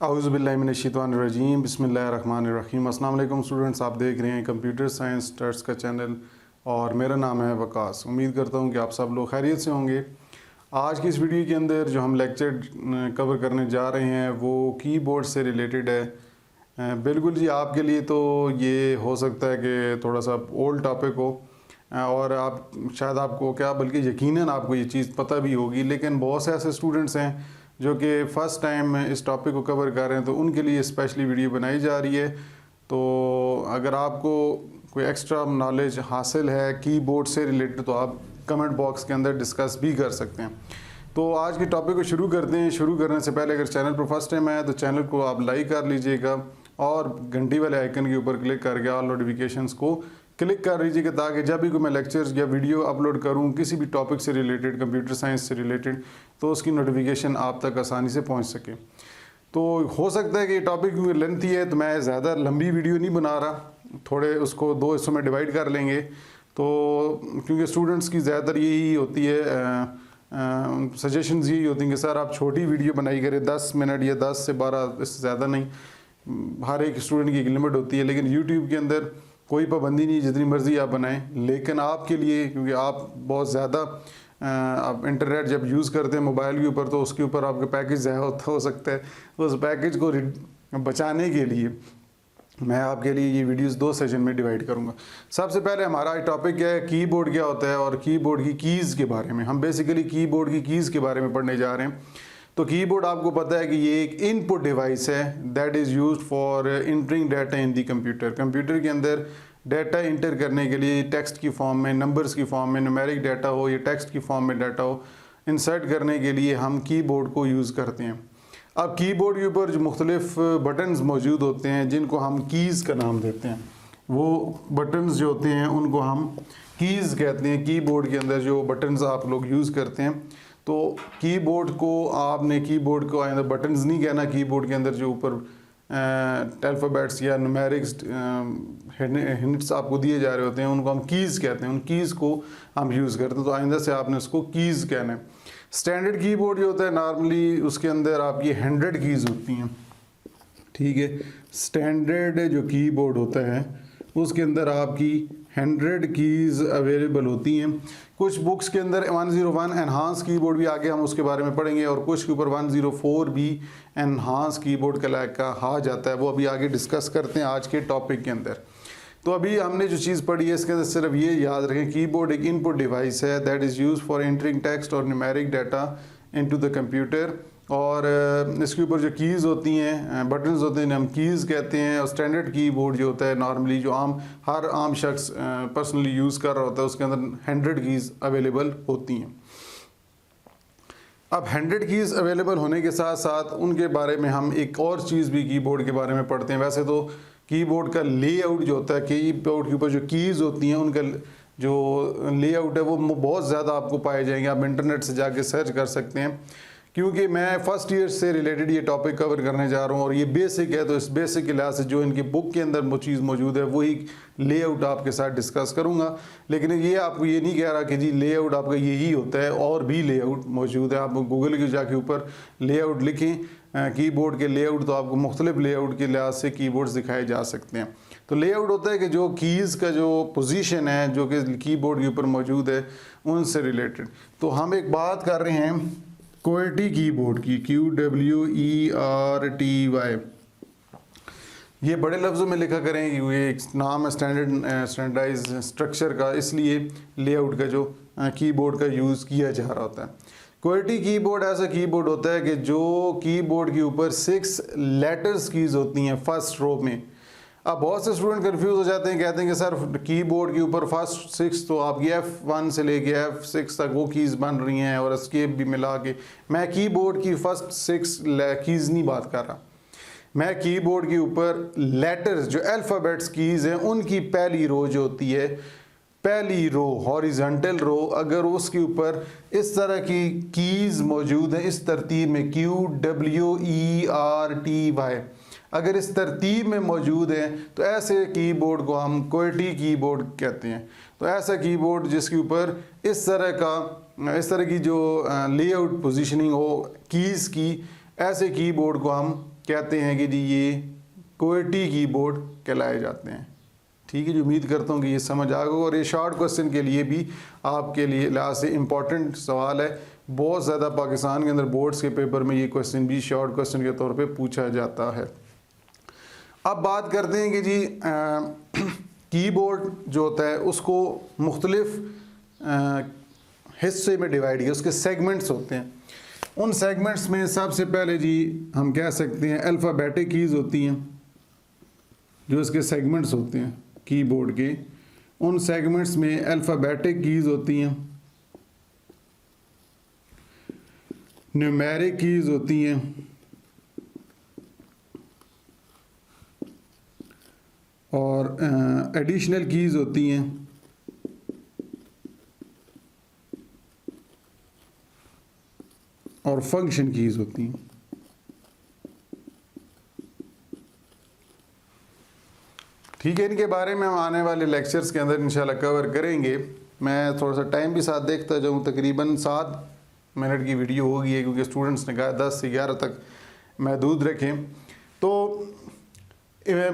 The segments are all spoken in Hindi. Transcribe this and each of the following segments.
औज़ुबिल्लाहिमिनश्शैतानिर्रजीम बिस्मिल्लाहिर्रहमानिर्रहीम। अस्सलाम वालेकुम स्टूडेंट्स, आप देख रहे हैं कंप्यूटर साइंस स्टड्स का चैनल और मेरा नाम है वकास। उम्मीद करता हूं कि आप सब लोग खैरियत से होंगे। आज की इस वीडियो के अंदर जो हम लेक्चर कवर करने जा रहे हैं वो कीबोर्ड से रिलेटेड है। बिल्कुल जी, आपके लिए तो ये हो सकता है कि थोड़ा सा ओल्ड टॉपिक हो और आप शायद आपको क्या बल्कि यकीनन आपको ये चीज़ पता भी होगी, लेकिन बहुत से ऐसे स्टूडेंट्स हैं जो कि फ़र्स्ट टाइम इस टॉपिक को कवर कर रहे हैं, तो उनके लिए स्पेशली वीडियो बनाई जा रही है। तो अगर आपको कोई एक्स्ट्रा नॉलेज हासिल है कीबोर्ड से रिलेटेड तो आप कमेंट बॉक्स के अंदर डिस्कस भी कर सकते हैं। तो आज के टॉपिक को शुरू करते हैं। शुरू करने से पहले अगर चैनल पर फर्स्ट टाइम आया तो चैनल को आप लाइक कर लीजिएगा और घंटी वाले आइकन के ऊपर क्लिक करके ऑल नोटिफिकेशंस को क्लिक कर लीजिएगा, ताकि जब भी कोई मैं लेक्चर्स या वीडियो अपलोड करूं किसी भी टॉपिक से रिलेटेड, कंप्यूटर साइंस से रिलेटेड, तो उसकी नोटिफिकेशन आप तक आसानी से पहुंच सके। तो हो सकता है कि ये टॉपिक लेंथी है तो मैं ज़्यादा लंबी वीडियो नहीं बना रहा, थोड़े उसको दो हिस्सों में डिवाइड कर लेंगे। तो क्योंकि स्टूडेंट्स की ज़्यादातर यही होती है, सजेशंस यही होती हैं कि सर आप छोटी वीडियो बनाई करें, 10 मिनट या 10 से 12, इससे ज़्यादा नहीं। हर एक स्टूडेंट की एक लिमिट होती है, लेकिन यूट्यूब के अंदर कोई पाबंदी नहीं, जितनी मर्ज़ी आप बनाएं। लेकिन आपके लिए, क्योंकि आप बहुत ज़्यादा आप इंटरनेट जब यूज़ करते हैं मोबाइल के ऊपर, तो उसके ऊपर आपका पैकेज ज़्यादा हो सकता है। तो उस पैकेज को बचाने के लिए मैं आपके लिए ये वीडियोस दो सेशन में डिवाइड करूंगा। सबसे पहले हमारा टॉपिक क्या है, कीबोर्ड क्या होता है और कीबोर्ड की कीज़ के बारे में। हम बेसिकली कीबोर्ड की कीज़ के बारे में पढ़ने जा रहे हैं। तो कीबोर्ड आपको पता है कि ये एक इनपुट डिवाइस है that is used for entering data in the computer. Computer के अंदर डाटा इंटर करने के लिए टेक्स्ट की फॉर्म में, नंबर्स की फॉर्म में, न्यूमेरिक डाटा हो या टेक्स्ट की फॉर्म में डाटा हो, इंसर्ट करने के लिए हम कीबोर्ड को यूज़ करते हैं। अब कीबोर्ड के ऊपर जो मुख्तलिफ बटन्स मौजूद होते हैं जिनको हम कीज़ का नाम देते हैं, वो बटन्स जो होते हैं उनको हम कीज़ कहते हैं। कीबोर्ड के अंदर जो बटन्स आप लोग यूज़ करते हैं, तो कीबोर्ड को आपने कीबोर्ड को आइंदा बटन्स नहीं कहना। कीबोर्ड के अंदर जो ऊपर अल्फ़ाबेट्स या न्यूमेरिक्स हिंट्स आपको दिए जा रहे होते हैं उनको हम कीज़ कहते हैं। उन कीज़ को हम यूज़ करते हैं, तो आइंदा से आपने उसको कीज़ कहना है। स्टैंडर्ड कीबोर्ड जो होता है नॉर्मली उसके अंदर आपकी 100 कीज़ होती हैं, ठीक है। स्टैंडर्ड जो कीबोर्ड होता है उसके अंदर आपकी 100 कीज़ अवेलेबल होती हैं। कुछ बुक्स के अंदर 101 एनहांस कीबोर्ड भी आगे हम उसके बारे में पढ़ेंगे, और कुछ के ऊपर 104 भी एनहांस कीबोर्ड का कहा जाता है। वो अभी आगे डिस्कस करते हैं आज के टॉपिक के अंदर। तो अभी हमने जो चीज़ पढ़ी है इसके अंदर सिर्फ ये याद रखें, कीबोर्ड एक इनपुट डिवाइस है that is use for entering text और numeric data into the computer. और इसके ऊपर जो कीज़ होती हैं, बटन्स होते हैं, हम कीज़ कहते हैं। और स्टैंडर्ड कीबोर्ड जो होता है नॉर्मली जो हर आम शख्स पर्सनली यूज़ कर रहा होता है, उसके अंदर 100 कीज़ अवेलेबल होती हैं। अब 100 कीज़ अवेलेबल होने के साथ साथ उनके बारे में हम एक और चीज़ भी कीबोर्ड के बारे में पढ़ते हैं। वैसे तो कीबोर्ड का लेआउट जो होता है, कीबोर्ड के ऊपर जो कीज़ होती हैं उनका जो लेआउट है वो बहुत ज़्यादा आपको पाए जाएंगे। आप इंटरनेट से जाके सर्च कर सकते हैं, क्योंकि मैं फर्स्ट ईयर से रिलेटेड ये टॉपिक कवर करने जा रहा हूँ और ये बेसिक है। तो इस बेसिक के लिहाज से जो इनकी बुक के अंदर वो चीज़ मौजूद है वही लेआउट आपके साथ डिस्कस करूँगा। लेकिन ये आपको ये नहीं कह रहा कि जी लेआउट आपका यही होता है, और भी लेआउट मौजूद है। आप गूगल के जाके ऊपर लेआउट लिखें कीबोर्ड के लेआउट, तो आपको मुख्तलिफ लेआउट के लिहाज से कीबोर्ड्स दिखाए जा सकते हैं। तो लेआउट होता है कि जो कीज़ का जो पोजीशन है जो कि कीबोर्ड के ऊपर मौजूद है उनसे रिलेटेड। तो हम एक बात कर रहे हैं QWERTY कीबोर्ड की, QWERTY। ये बड़े लफ्ज़ों में लिखा करें, ये एक नाम है स्टैंडर्डाइज स्ट्रक्चर का, इसलिए लेआउट का जो कीबोर्ड का यूज़ किया जा रहा होता है। QWERTY कीबोर्ड ऐसा कीबोर्ड होता है कि जो कीबोर्ड के ऊपर 6 लेटर्स कीज़ होती हैं फर्स्ट रो में। अब बहुत से स्टूडेंट कंफ्यूज हो जाते हैं, कहते हैं कि सर कीबोर्ड के ऊपर फर्स्ट 6 तो आपकी F1 से लेके F6 तक वो कीज़ बन रही हैं और एस्केप भी मिला के। मैं कीबोर्ड की फर्स्ट 6 कीज़ नहीं बात कर रहा, मैं कीबोर्ड के ऊपर लेटर्स जो अल्फ़ाबेट्स कीज़ हैं उनकी पहली रो जो होती है, पहली रो हॉरिजॉन्टल रो, अगर उसके ऊपर इस तरह की कीज़ मौजूद हैं इस तरतीब में QWERTY, अगर इस तरतीब में मौजूद हैं तो ऐसे कीबोर्ड को हम QWERTY कीबोर्ड कहते हैं। तो ऐसा कीबोर्ड जिसके ऊपर इस तरह की जो लेआउट पोजीशनिंग हो कीज़ की, ऐसे कीबोर्ड को हम कहते हैं कि जी ये QWERTY कीबोर्ड कहलाए जाते हैं। ठीक है जी, उम्मीद करता हूँ कि ये समझ आ गया। और ये शॉर्ट क्वेश्चन के लिए भी आपके लिए लिहाज से इम्पॉर्टेंट सवाल है। बहुत ज़्यादा पाकिस्तान के अंदर बोर्ड्स के पेपर में ये क्वेश्चन भी शॉर्ट क्वेश्चन के तौर पे पूछा जाता है। अब बात करते हैं कि जी कीबोर्ड जो होता है उसको मुख्तलिफ हिस्से में डिवाइड किया, उसके सेगमेंट्स होते हैं। उन सेगमेंट्स में सबसे पहले जी हम कह सकते हैं अल्फ़ाबेटिक कीज़ होती हैं, जो इसके सेगमेंट्स होते हैं कीबोर्ड के। उन सेगमेंट्स में अल्फ़ाबेटिक कीज़ होती हैं, न्यूमेरिक कीज़ होती हैं और एडिशनल कीज़ होती हैं और फंक्शन कीज़ होती हैं। ठीक है, इनके बारे में हम आने वाले लेक्चर्स के अंदर इंशाल्लाह कवर करेंगे। मैं थोड़ा सा टाइम भी साथ देखता जाऊँ, तकरीबन 7 मिनट की वीडियो होगी है, क्योंकि स्टूडेंट्स ने कहा 10 से 11 तक महदूद रखें। तो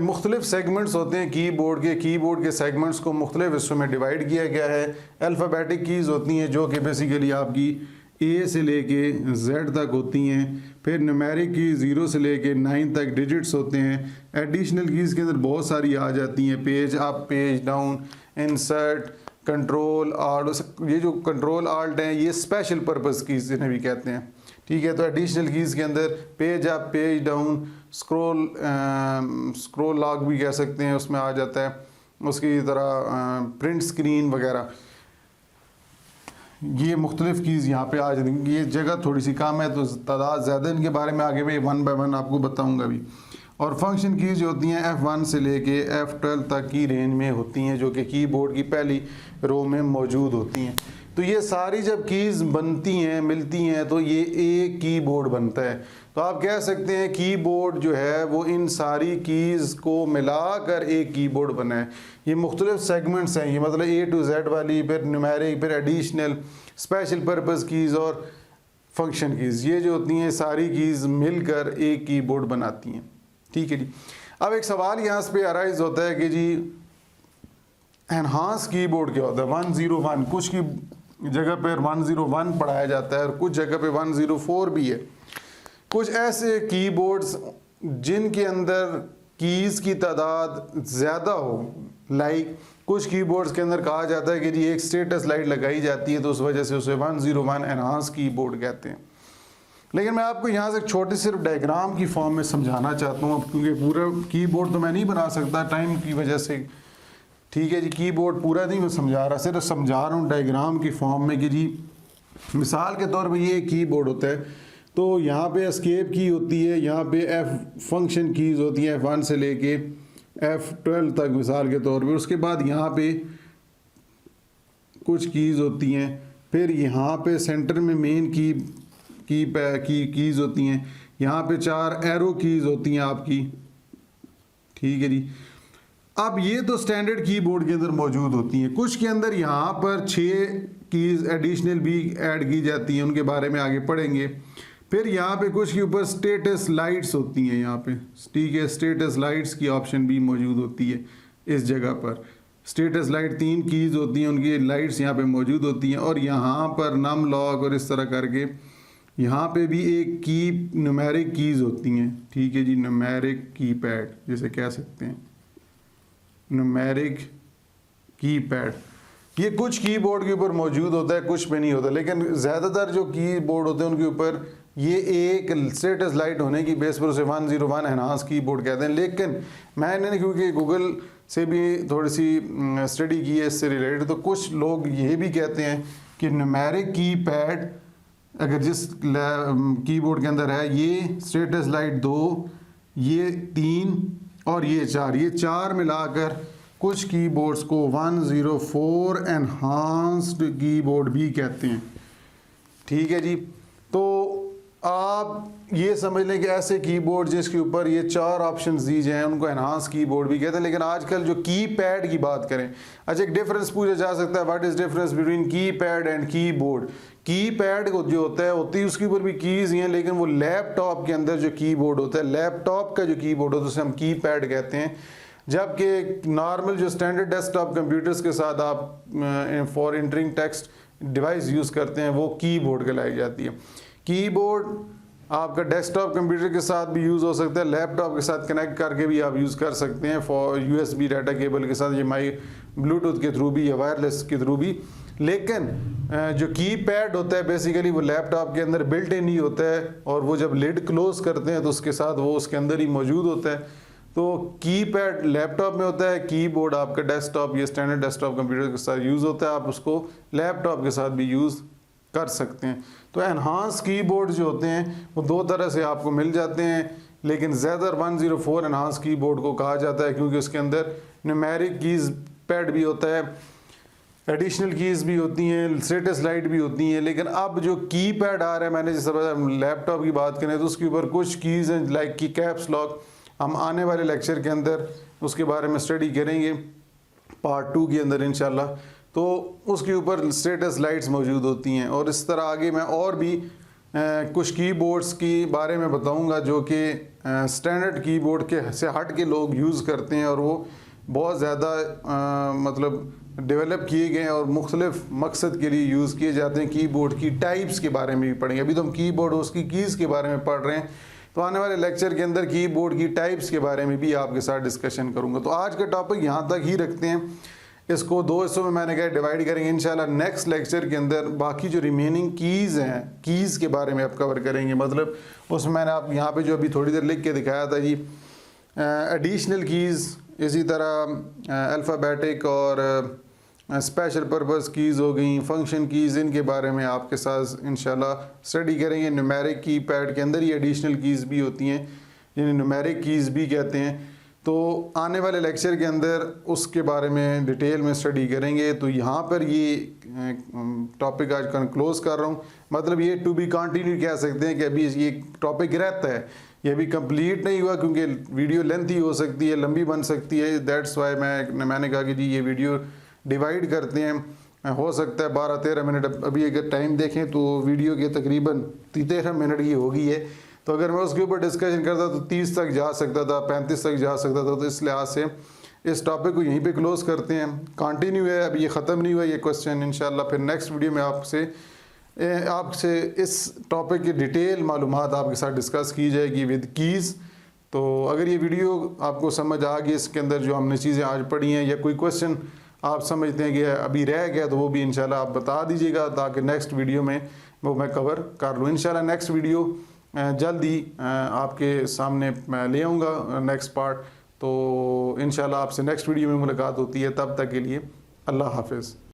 मुख्तलिफ सेगमेंट्स होते हैं कीबोर्ड के सेगमेंट्स को मुख्तलिफ हिस्सों में डिवाइड किया गया है। अल्फ़ाबेटिक कीज़ होती हैं जो कि बेसिकली आपकी A से लेके Z तक होती हैं। फिर न्यूमेरिक की 0 से लेके 9 तक डिजिट्स होते हैं। एडिशनल कीज़ के अंदर बहुत सारी आ जाती हैं, page up, page down, insert, control alt. ये जो कंट्रोल आल्ट हैं ये स्पेशल पर्पस कीज़ जिन्हें भी कहते हैं। ठीक है, तो एडिशनल कीज़ के अंदर page up, page down, scroll lock भी कह सकते हैं, उसमें आ जाता है। उसकी तरह प्रिंट स्क्रीन वगैरह, ये मुख्तलिफ कीज़ यहाँ पे आ जाती हैं। ये जगह थोड़ी सी कम है तो तादाद ज़्यादा, इनके बारे में आगे मैं 1 बाय 1 आपको बताऊँगा भी। और फंक्शन कीज़ जो होती हैं F1 से लेके F12 तक की रेंज में होती हैं, जो कि कीबोर्ड की पहली रो में मौजूद होती हैं। तो ये सारी जब कीज़ बनती हैं, मिलती हैं, तो ये एक कीबोर्ड बनता है। तो आप कह सकते हैं कीबोर्ड जो है वो इन सारी कीज़ को मिलाकर एक कीबोर्ड बना है। ये मुख्तलिफ सेगमेंट्स हैं, ये मतलब A to Z वाली, फिर न्यूमेरिक, फिर एडिशनल, स्पेशल पर्पस कीज़ और फंक्शन कीज़, ये जो होती हैं सारी कीज़ मिलकर एक कीबोर्ड बनाती हैं। ठीक है जी। अब एक सवाल यहाँ पे अराइज होता है कि जी एनहांस कीबोर्ड क्या होता है। 101 कुछ की जगह पर 101 पढ़ाया जाता है और कुछ जगह पे 104 भी है। कुछ ऐसे कीबोर्ड्स जिनके अंदर कीज़ की तादाद ज़्यादा हो, लाइक कुछ कीबोर्ड्स के अंदर कहा जाता है कि जी एक स्टेटस लाइट लगाई जाती है तो उस वजह से उसे 101 एनहांस कीबोर्ड कहते हैं। लेकिन मैं आपको यहाँ से एक छोटी सिर्फ डायग्राम की फॉर्म में समझाना चाहता हूँ, क्योंकि पूरा कीबोर्ड तो मैं नहीं बना सकता टाइम की वजह से। ठीक है जी, कीबोर्ड पूरा नहीं मैं समझा रहा, सिर्फ समझा रहा हूँ डायग्राम की फॉर्म में कि जी मिसाल के तौर पे ये कीबोर्ड होता है, तो यहाँ पे एस्केप की होती है, यहाँ पे F फंक्शन कीज़ होती हैं F1 से लेके F12 तक मिसाल के तौर पे। उसके बाद यहाँ पे कुछ कीज़ होती हैं, फिर यहाँ पे सेंटर में मेन कीज़ होती हैं, यहाँ पे 4 एरो कीज़ होती हैं आपकी। ठीक है जी। अब ये तो स्टैंडर्ड कीबोर्ड के अंदर मौजूद होती हैं। कुछ के अंदर यहाँ पर 6 कीज़ एडिशनल भी ऐड की जाती हैं, उनके बारे में आगे पढ़ेंगे। फिर यहाँ पे कुछ के ऊपर स्टेटस लाइट्स होती हैं यहाँ पे। ठीक है, स्टेटस लाइट्स की ऑप्शन भी मौजूद होती है इस जगह पर। स्टेटस लाइट 3 कीज़ होती हैं, उनकी लाइट्स यहाँ पे मौजूद होती हैं। और यहाँ पर नम लॉक और इस तरह करके यहाँ पे भी एक न्यूमेरिक कीज़ होती हैं। ठीक है जी, न्यूमेरिक कीपैड जिसे कह सकते हैं, न्यूमेरिक कीपैड। ये कुछ कीबोर्ड के ऊपर मौजूद होता है, कुछ पे नहीं होता। लेकिन ज़्यादातर जो कीबोर्ड होते हैं उनके ऊपर ये एक स्टेटस लाइट होने की बेस पर उसे 101 एनहांस कीबोर्ड कहते हैं। लेकिन मैंने क्योंकि गूगल से भी थोड़ी सी स्टडी की है इससे रिलेटेड, तो कुछ लोग ये भी कहते हैं कि न्यूमेरिक कीपैड अगर जिस कीबोर्ड के अंदर है, ये स्टेटस लाइट 2, ये 3 और ये 4, ये 4 मिलाकर कुछ कीबोर्ड्स को 104 एनहांस्ड कीबोर्ड भी कहते हैं। ठीक है जी। तो आप ये समझ लें कि ऐसे कीबोर्ड जिसके ऊपर ये 4 ऑप्शंस दी जाए उनको एनहांस कीबोर्ड भी कहते हैं। लेकिन आजकल जो कीपैड की बात करें, अच्छा एक डिफरेंस पूछा जा सकता है, what is difference between keypad and keyboard. Keypad को जो होती है उसके ऊपर भी कीज़ ही हैं, लेकिन वो लैपटॉप के अंदर जो कीबोर्ड होता है, लैपटॉप का जो कीबोर्ड होता है उसे हम कीपैड कहते हैं। जबकि नॉर्मल जो स्टैंडर्ड डेस्कटॉप कंप्यूटर्स के साथ आप for entering text device use करते हैं वो कीबोर्ड कहलाई जाती है। कीबोर्ड आपका डेस्कटॉप कंप्यूटर के साथ भी यूज़ हो सकता है, लैपटॉप के साथ कनेक्ट करके भी आप यूज़ कर सकते हैं फॉर यूएसबी डाटा केबल के साथ, ये माई ब्लूटूथ के थ्रू भी या वायरलेस के थ्रू भी। लेकिन जो कीपैड होता है बेसिकली वो लैपटॉप के अंदर बिल्ट इन ही होता है, और वो जब लिड क्लोज करते हैं तो उसके साथ वो उसके अंदर ही मौजूद होता है। तो कीपैड लैपटॉप में होता है, कीबोर्ड आपका डेस्कटॉप या स्टैंडर्ड डेस्कटॉप कंप्यूटर के साथ यूज़ होता है, आप उसको लैपटॉप के साथ भी यूज़ कर सकते हैं। तो एनहांस कीबोर्ड जो होते हैं वो 2 तरह से आपको मिल जाते हैं, लेकिन ज़्यादातर 104 एनहांस कीबोर्ड को कहा जाता है क्योंकि उसके अंदर न्यूमेरिक कीज़ पैड भी होता है, एडिशनल कीज़ भी होती हैं, स्टेटस लाइट भी होती हैं। लेकिन अब जो कीपैड आ रहा है, मैंने जैसे लैपटॉप की बात करें तो उसके ऊपर कुछ कीज़ हैं लाइक की कैप्स लॉक, हम आने वाले लेक्चर के अंदर उसके बारे में स्टडी करेंगे पार्ट 2 के अंदर इंशाल्लाह। तो उसके ऊपर स्टेटस लाइट्स मौजूद होती हैं, और इस तरह आगे मैं और भी कुछ कीबोर्ड्स की बारे में बताऊंगा जो कि स्टैंडर्ड कीबोर्ड के से हट के लोग यूज़ करते हैं, और वो बहुत ज़्यादा मतलब डेवलप किए गए हैं और मुख्तलिफ मकसद के लिए यूज़ किए जाते हैं। कीबोर्ड की टाइप्स के बारे में भी पढ़ेंगे, अभी तो हम कीबोर्ड उसकी कीज़ के बारे में पढ़ रहे हैं, तो आने वाले लेक्चर के अंदर कीबोर्ड की टाइप्स के बारे में भी आपके साथ डिस्कशन करूँगा। तो आज का टॉपिक यहाँ तक ही रखते हैं, इसको 2 हिस्सों में मैंने कहा डिवाइड करेंगे। इंशाल्लाह नेक्स्ट लेक्चर के अंदर बाकी जो रिमेनिंग कीज़ हैं, कीज़ के बारे में आप कवर करेंगे। मतलब उसमें मैंने आप यहाँ पे जो अभी थोड़ी देर लिख के दिखाया था जी, एडिशनल कीज़, इसी तरह अल्फ़ाबेटिक और स्पेशल पर्पस कीज़ हो गई, फंक्शन कीज़, इनके बारे में आपके साथ इंशाल्लाह स्टडी करेंगे। न्यूमेरिक कीपैड के अंदर ही एडिशनल कीज़ भी होती हैं जिन्हें न्यूमेरिक कीज़ भी कहते हैं। तो आने वाले लेक्चर के अंदर उसके बारे में डिटेल में स्टडी करेंगे। तो यहाँ पर ये टॉपिक आज क्लोज कर रहा हूँ, मतलब ये टू बी कंटिन्यू कह सकते हैं कि अभी ये टॉपिक रहता है, ये अभी कंप्लीट नहीं हुआ क्योंकि वीडियो लेंथी हो सकती है, लंबी बन सकती है। दैट्स वाई मैंने कहा कि जी ये वीडियो डिवाइड करते हैं, हो सकता है 12-13 मिनट, अभी अगर टाइम देखें तो वीडियो के तकरीबन 13 मिनट की हो गई है। तो अगर मैं उसके ऊपर डिस्कशन करता तो 30 तक जा सकता था, 35 तक जा सकता था। तो इस लिहाज से इस टॉपिक को यहीं पे क्लोज़ करते हैं, कंटिन्यू है, अभी ये ख़त्म नहीं हुआ ये क्वेश्चन। इंशाल्लाह फिर नेक्स्ट वीडियो में आपसे इस टॉपिक की डिटेल मालूमात आपके साथ डिस्कस की जाएगी विद कीज़। तो अगर ये वीडियो आपको समझ आ गई, इसके अंदर जो हमने चीज़ें आज पढ़ी हैं, या कोई क्वेश्चन आप समझते हैं कि अभी रह गया, तो वो भी इंशाल्लाह आप बता दीजिएगा ताकि नेक्स्ट वीडियो में वो मैं कवर कर लूँ। इंशाल्लाह नेक्स्ट वीडियो जल्दी आपके सामने मैं ले आऊँगा नेक्स्ट पार्ट। तो इंशाल्लाह आपसे नेक्स्ट वीडियो में मुलाकात होती है, तब तक के लिए अल्लाह हाफिज़।